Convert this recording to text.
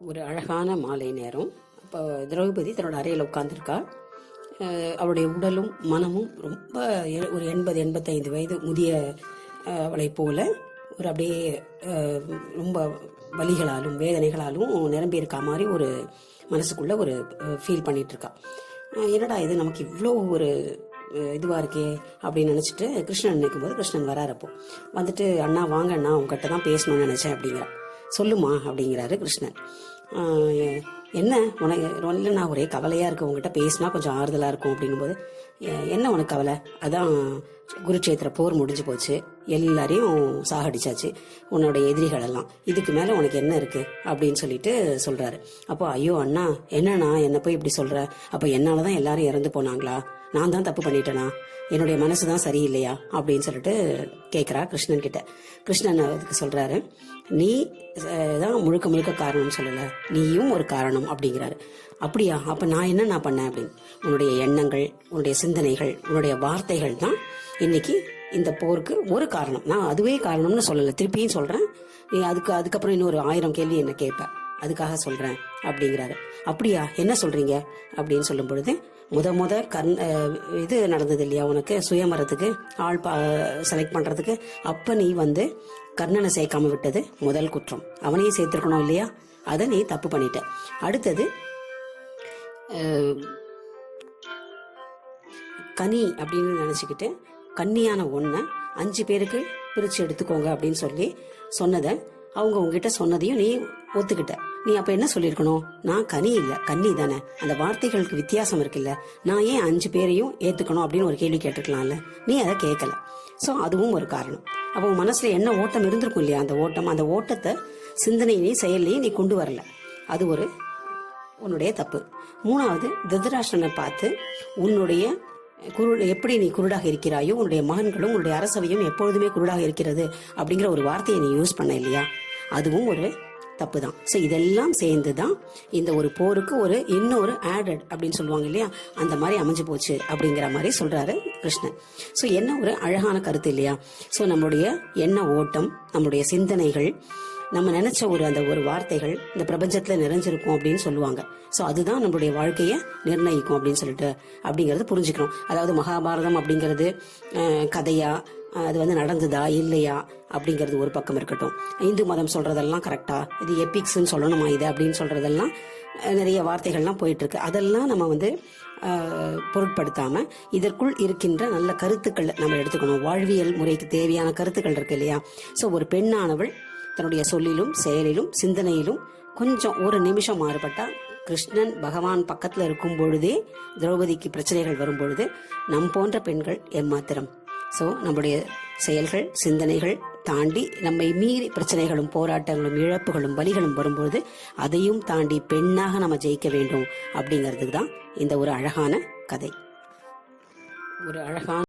ஒரு அழகான மாலை நேரம். அப்போ திரௌபதி தன்னோட அறையில் உட்காந்துருக்கா. அவளுடைய உடலும் மனமும் ரொம்ப ஒரு 80-85 வயது முதிய அவளை போல ஒரு அப்படியே ரொம்ப வலிகளாலும் வேதனைகளாலும் நிரம்பி இருக்கா மாதிரி ஒரு மனசுக்குள்ள ஒரு ஃபீல் பண்ணிட்டு இருக்கா. என்னடா இது நமக்கு இவ்வளோ ஒரு இதுவாக இருக்கே அப்படின்னு நினச்சிட்டு கிருஷ்ணன் நினைக்கும் போது கிருஷ்ணன் வராரப்போ வந்துட்டு, அண்ணா வாங்க அண்ணா, உங்ககிட்ட தான் பேசணும்னு நினச்சேன் அப்படிங்கிறா. சொல்லுமா அப்படிங்கிறாரு கிருஷ்ணன். என்ன உனக்கு இல்லைண்ணா, ஒரே கவலையாக இருக்கு, உங்ககிட்ட பேசினா கொஞ்சம் ஆறுதலாக இருக்கும் அப்படிங்கும்போது, என்ன உனக்கு கவலை? அதான் குருட்சேத்திர போர் முடிஞ்சு போச்சு, எல்லாரையும் சாகடிச்சாச்சு, உன்னோட எதிரிகள் எல்லாம், இதுக்கு மேலே உனக்கு என்ன இருக்கு அப்படின்னு சொல்லிட்டு சொல்றாரு. அப்போ ஐயோ அண்ணா, என்னண்ணா என்ன போய் இப்படி சொல்ற? அப்போ என்னால தான் எல்லாரும் இறந்து போனாங்களா? நான் தான் தப்பு பண்ணிட்டேனா? என்னுடைய மனசு தான் சரியில்லையா அப்படின்னு சொல்லிட்டு கேட்குறா கிருஷ்ணன் கிட்ட. கிருஷ்ணன் அதுக்கு சொல்றாரு, நீ தான் முழுக்க முழுக்க காரணம்னு சொல்லலை, நீயும் ஒரு காரணம் அப்படிங்கிறாரு. அப்படியா? அப்போ நான் என்ன பண்ணேன் அப்படின்னு. உன்னுடைய எண்ணங்கள், உன்னுடைய சிந்தனைகள், உன்னுடைய வார்த்தைகள் தான் இன்னைக்கு இந்த போருக்கு ஒரு காரணம். நான் அதுவே காரணம்னு சொல்லலை, திருப்பியும் சொல்றேன். நீ அதுக்கப்புறம் இன்னொரு 1000 கேள்வி என்ன கேட்ப, அதுக்காக சொல்றேன் அப்படிங்கிறாரு. அப்படியா, என்ன சொல்றீங்க அப்படின்னு சொல்லும் பொழுது, முத இது நடந்தது இல்லையா உனக்கு, சுயமரத்துக்கு ஆள் செலக்ட் பண்றதுக்கு, அப்ப நீ கர்ணனை சேர்க்காம விட்டது முதல் குற்றம். அவனையும் சேர்த்திருக்கணும் இல்லையா, அதை நீ தப்பு பண்ணிட்ட. அடுத்தது கனி அப்படின்னு நினைச்சுக்கிட்டு கன்னியான ஒன்ன 5 பேருக்கு பிரிச்சு எடுத்துக்கோங்க அப்படின்னு சொல்லி சொன்னதை, அவங்க உங்ககிட்ட சொன்னதையும் நீ ஒத்துக்கிட்ட. நீ அப்ப என்ன சொல்லிருக்கணும்? நான் கனி இல்ல, கன்னி தானே. அந்த வார்த்தைகளுக்கு வித்தியாசம் இருக்குல்ல, நான் ஏன் 5 பேரையும் ஏத்துக்கணும் அப்படின்னு ஒரு கேள்வி கேட்டிருக்கலாம்ல, நீ அதை கேட்கல. சோ அதுவும் ஒரு காரணம். அப்போ மனசுல என்ன ஓட்டம் இருந்திருக்கும் இல்லையா, அந்த ஓட்டத்தை சிந்தனையிலையும் செயல்லையும் நீ கொண்டு வரல, அது ஒரு உன்னுடைய தப்பு. 3வது, திருதராஷ்டிரனை பார்த்து உன்னுடைய எப்படி நீ குருடாக இருக்கிறாயோ, உன்னுடைய மகன்களும் உன்னுடைய அரசவையும் எப்பொழுதுமே குருடாக இருக்கிறது அப்படிங்கிற ஒரு வார்த்தையை நீ யூஸ் பண்ண இல்லையா, அதுவும் ஒரு தப்பு தான். ஸோ இதெல்லாம் சேர்ந்து தான் இந்த ஒரு போருக்கு இன்னொரு ஆடட் அப்படின்னு சொல்லுவாங்க இல்லையா, அந்த மாதிரி அமைஞ்சு போச்சு அப்படிங்கிற மாதிரி சொல்றாரு கிருஷ்ணன். ஸோ என்ன ஒரு அழகான கருத்து இல்லையா. ஸோ நம்மளுடைய எண்ண ஓட்டம், நம்மளுடைய சிந்தனைகள், நம்ம நினைச்ச அந்த ஒரு வார்த்தைகள் இந்த பிரபஞ்சத்துல நிறைஞ்சிருக்கும் அப்படின்னு சொல்லுவாங்க. சோ அதுதான் நம்மளுடைய வாழ்க்கைய நிர்ணயிக்கும் அப்படின்னு சொல்லிட்டு அப்படிங்கறது புரிஞ்சுக்கணும். அதாவது மகாபாரதம் அப்படிங்கிறது கதையா, அது நடந்ததா இல்லையா அப்படிங்கிறது ஒரு பக்கம் இருக்கட்டும். இந்து மதம் சொல்றதெல்லாம் கரெக்டா, இது எபிக்ஸ்ன்னு சொல்லணுமா இது அப்படின்னு சொல்றதெல்லாம் நிறைய வார்த்தைகள்லாம் போயிட்டு இருக்கு. அதெல்லாம் நம்ம பொருட்படுத்தாம இதற்குள் இருக்கின்ற நல்ல கருத்துக்கள் நம்ம எடுத்துக்கணும். வாழ்வியல் முறைக்கு தேவையான கருத்துக்கள் இருக்கு இல்லையா. சோ ஒரு பெண்ணானவள் தன்னுடைய சொல்லிலும் செயலிலும் சிந்தனையிலும் கொஞ்சம் ஒரு நிமிஷம் மாறுபட்டா, கிருஷ்ணன் பகவான் பக்கத்துல இருக்கும் பொழுதே திரௌபதிக்கு பிரச்சனைகள் வரும் பொழுது நம் போன்ற பெண்கள் ஏமாத்திரம். சோ நம்முடைய செயல்கள் சிந்தனைகள் தாண்டி நம்மை மீறி பிரச்சனைகளும் போராட்டங்களும் இழப்புகளும் வலிகளும் வரும்பொழுது அதையும் தாண்டி பெண்ணாக நம்ம ஜெயிக்க வேண்டும் அப்படிங்கிறதுக்கு தான் இந்த ஒரு அழகான கதை. ஒரு அழகான